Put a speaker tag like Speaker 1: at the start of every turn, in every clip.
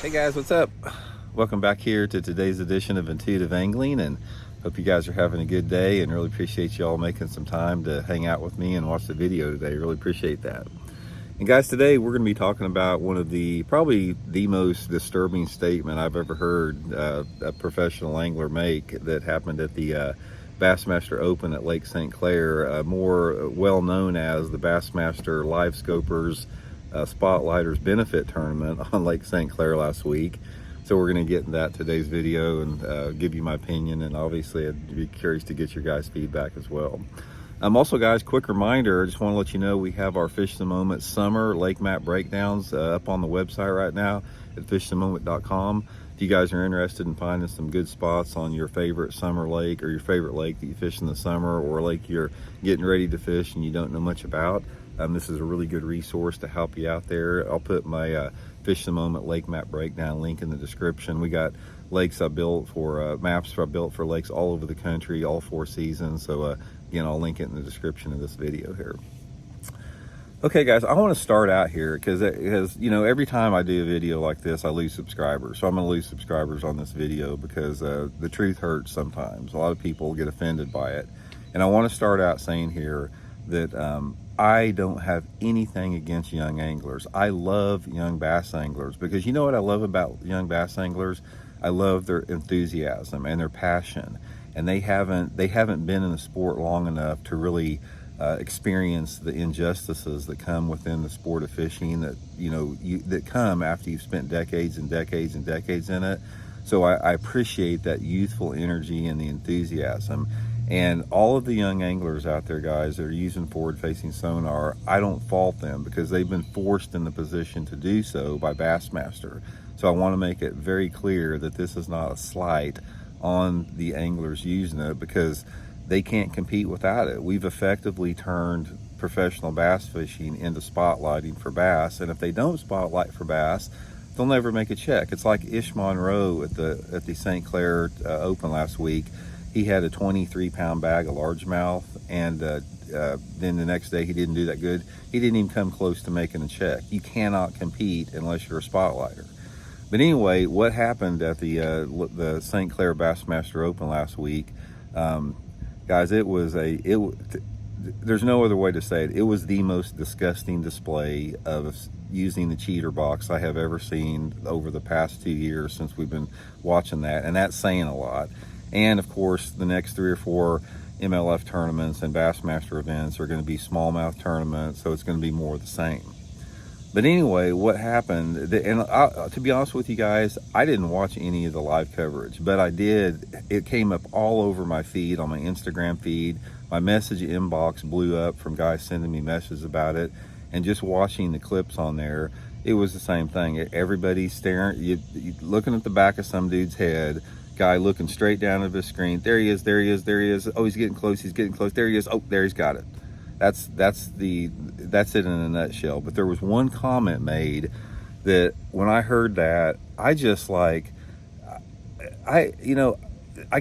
Speaker 1: Hey guys, what's up? Welcome back here to today's edition of Intuitive Angling, and hope you guys are having a good day, and really appreciate you all making some time to hang out with me and watch the video today. Really appreciate that. And guys, today we're going to be talking about one of probably the most disturbing statement I've ever heard a professional angler make that happened at the Bassmaster Open at Lake Saint Clair, more well known as the Bassmaster Livescopers Spotlighters Benefit Tournament on Lake Saint Clair last week. So we're going to get into that today's video and give you my opinion, and obviously I'd be curious to get your guys' feedback as well. Also guys, quick reminder, I just want to let you know we have our Fish the Moment summer lake map breakdowns up on the website right now at fishthemoment.com. If you guys are interested in finding some good spots on your favorite summer lake, or your favorite lake that you fish in the summer, or a lake you're getting ready to fish and you don't know much about, this is a really good resource to help you out there. I'll put my Fish the Moment lake map breakdown link in the description. We got lakes I built for, maps I built for lakes all over the country, all 4 seasons. So again, I'll link it in the description of this video here. Okay guys, I want to start out here because you know, every time I do a video like this, I lose subscribers. So I'm going to lose subscribers on this video because the truth hurts sometimes. A lot of people get offended by it. And I want to start out saying here that I don't have anything against young anglers. I love young bass anglers because you know what I love about young bass anglers? I love their enthusiasm and their passion. And they haven't been in the sport long enough to really experience the injustices that come within the sport of fishing, that that come after you've spent decades and decades and decades in it. So I appreciate that youthful energy and the enthusiasm. And all of the young anglers out there, guys, that are using forward-facing sonar, I don't fault them because they've been forced in the position to do so by Bassmaster. So I want to make it very clear that this is not a slight on the anglers using it, because they can't compete without it. We've effectively turned professional bass fishing into spotlighting for bass, and if they don't spotlight for bass, they'll never make a check. It's like Ish Monroe at the St. Clair Open last week. He had a 23-pound bag of largemouth, and then the next day he didn't do that good. He didn't even come close to making a check. You cannot compete unless you're a spotlighter. But anyway, what happened at the St. Clair Bassmaster Open last week, guys, there's no other way to say it. It was the most disgusting display of using the cheater box I have ever seen over the past 2 years since we've been watching that, and that's saying a lot. And of course, the next 3 or 4 MLF tournaments and Bassmaster events are going to be smallmouth tournaments, so it's going to be more of the same. But anyway, what happened, and to be honest with you guys, I didn't watch any of the live coverage, but I did. It came up all over my feed, on my Instagram feed. My message inbox blew up from guys sending me messages about it, and just watching the clips on there, it was the same thing. Everybody's staring, you looking at the back of some dude's head, guy looking straight down at his screen. There he is, there he is, there he is. Oh, he's getting close, there he is. Oh, there, he's got it. That's it in a nutshell. But there was one comment made that when I heard that, I just I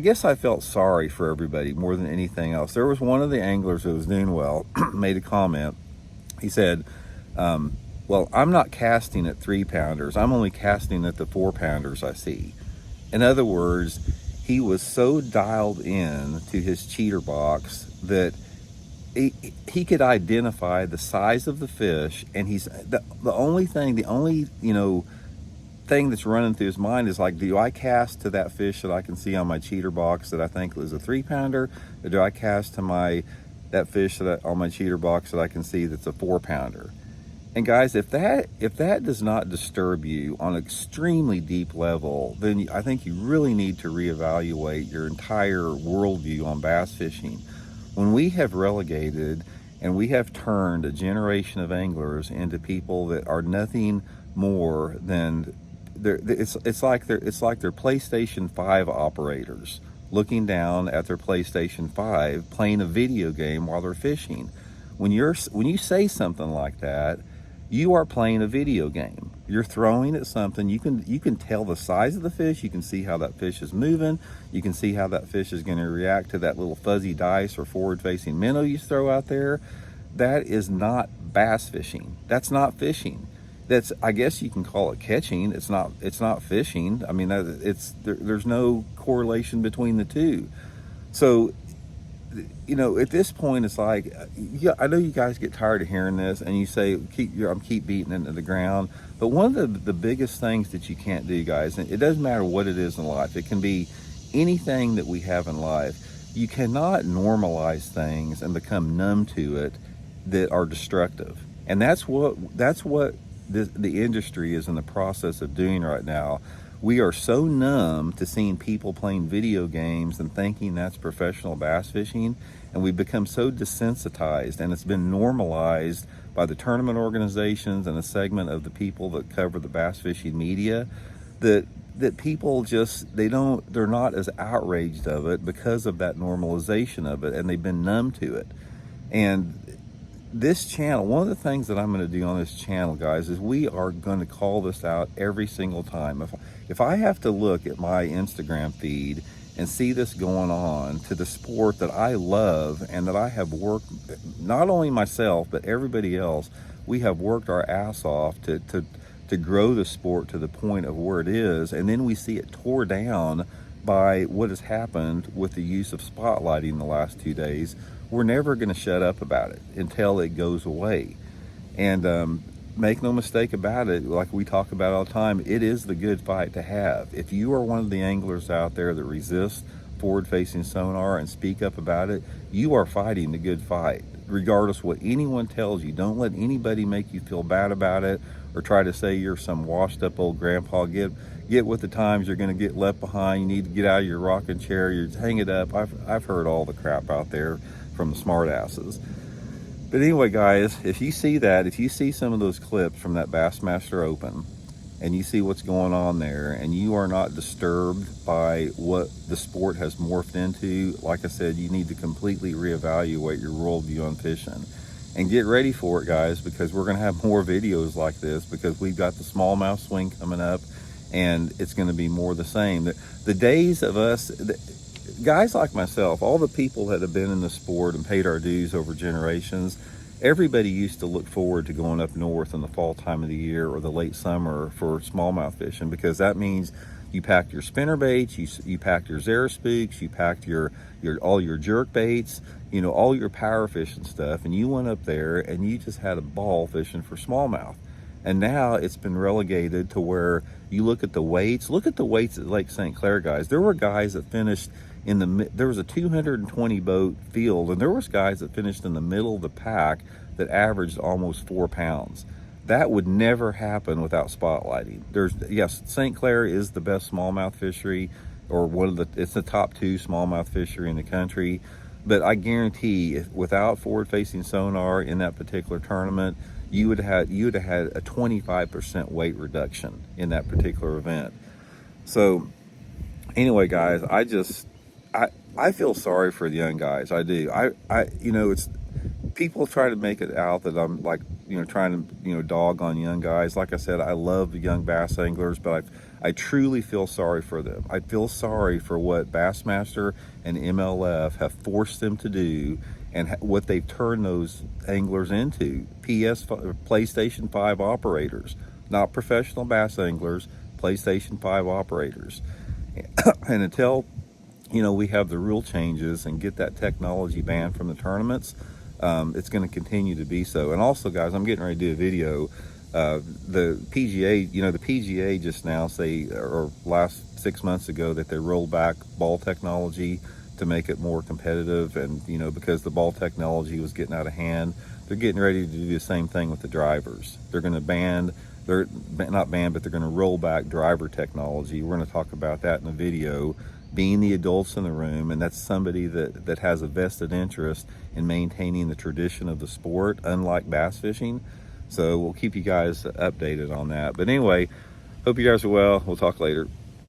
Speaker 1: guess I felt sorry for everybody more than anything else. There was one of the anglers that was doing well made a comment. He said, well, I'm not casting at 3-pounders. I'm only casting at the 4-pounders I see. In other words, he was so dialed in to his cheater box that he could identify the size of the fish, and he's the only thing that's running through his mind is like, do I cast to that fish that I can see on my cheater box that I think is a 3-pounder, or do I cast to that fish on my cheater box that I can see that's a 4-pounder? And guys, if that does not disturb you on an extremely deep level, then I think you really need to reevaluate your entire worldview on bass fishing. When we have relegated and we have turned a generation of anglers into people that are nothing more than it's like they're PlayStation 5 operators looking down at their PlayStation 5 playing a video game while they're fishing. When you say something like that, you are playing a video game. You're throwing at something. You can tell the size of the fish. You can see how that fish is moving. You can see how that fish is going to react to that little fuzzy dice or forward-facing minnow you throw out there. That is not bass fishing. That's not fishing. that's, I guess you can call it catching. It's not fishing. I mean, there's no correlation between the two. So, you know, at this point, it's like, yeah, I know you guys get tired of hearing this, and you say, keep beating it into the ground. But one of the biggest things that you can't do, guys, and it doesn't matter what it is in life. It can be anything that we have in life. You cannot normalize things and become numb to it that are destructive. And that's what the industry is in the process of doing right now. We are so numb to seeing people playing video games and thinking that's professional bass fishing, and we've become so desensitized, and it's been normalized by the tournament organizations and a segment of the people that cover the bass fishing media, that people just, they're not as outraged of it because of that normalization of it, and they've been numb to it. And this channel, one of the things that I'm going to do on this channel, guys, is we are going to call this out every single time. If I have to look at my Instagram feed and see this going on to the sport that I love and that I have worked, not only myself, but everybody else, we have worked our ass off to grow the sport to the point of where it is, and then we see it tore down by what has happened with the use of spotlighting the last 2 days. We're never going to shut up about it until it goes away. And make no mistake about it, like we talk about all the time, it is the good fight to have. If you are one of the anglers out there that resist forward-facing sonar and speak up about it, you are fighting the good fight. Regardless what anyone tells you, don't let anybody make you feel bad about it or try to say you're some washed-up old grandpa. Get with the times, you're going to get left behind, you need to get out of your rocking chair, you hang it up. I've heard all the crap out there from the smart asses. But anyway, guys, if you see that, if you see some of those clips from that Bassmaster Open and you see what's going on there and you are not disturbed by what the sport has morphed into, like I said, you need to completely reevaluate your worldview on fishing. And get ready for it, guys, because we're going to have more videos like this, because we've got the smallmouth swing coming up, and it's going to be more the same. The days of us, guys like myself, all the people that have been in the sport and paid our dues over generations, everybody used to look forward to going up north in the fall time of the year or the late summer for smallmouth fishing, because that means you packed your spinner baits, you packed your Zara spooks, you packed all your jerk baits, you know, all your power fishing stuff, and you went up there and you just had a ball fishing for smallmouth. And now it's been relegated to where you look at the weights. Look at the weights at Lake Saint Clair, guys. There were guys that finished there was a 220 boat field, and there was guys that finished in the middle of the pack that averaged almost 4 pounds. That would never happen without spotlighting. Yes, St. Clair is the best smallmouth fishery, or it's the top 2 smallmouth fishery in the country. But I guarantee, without forward-facing sonar in that particular tournament, you would have had a 25% weight reduction in that particular event. So anyway, guys, I feel sorry for the young guys. I do. You know, it's people try to make it out that I'm like, you know, trying to, you know, dog on young guys. Like I said, I love the young bass anglers, but I truly feel sorry for them. I feel sorry for what Bassmaster and MLF have forced them to do, and what they've turned those anglers into. PlayStation 5 operators, not professional bass anglers, PlayStation 5 operators. And until, you know, we have the rule changes and get that technology banned from the tournaments, it's going to continue to be so. And also, guys, I'm getting ready to do a video. The PGA, you know, the PGA just now or last 6 months ago, that they rolled back ball technology to make it more competitive. And, you know, because the ball technology was getting out of hand, they're getting ready to do the same thing with the drivers. They're going to they're not ban, but they're going to roll back driver technology. We're going to talk about that in the video, being the adults in the room, and that's somebody that has a vested interest in maintaining the tradition of the sport, unlike bass fishing. So we'll keep you guys updated on that. But anyway, hope you guys are well. We'll talk later.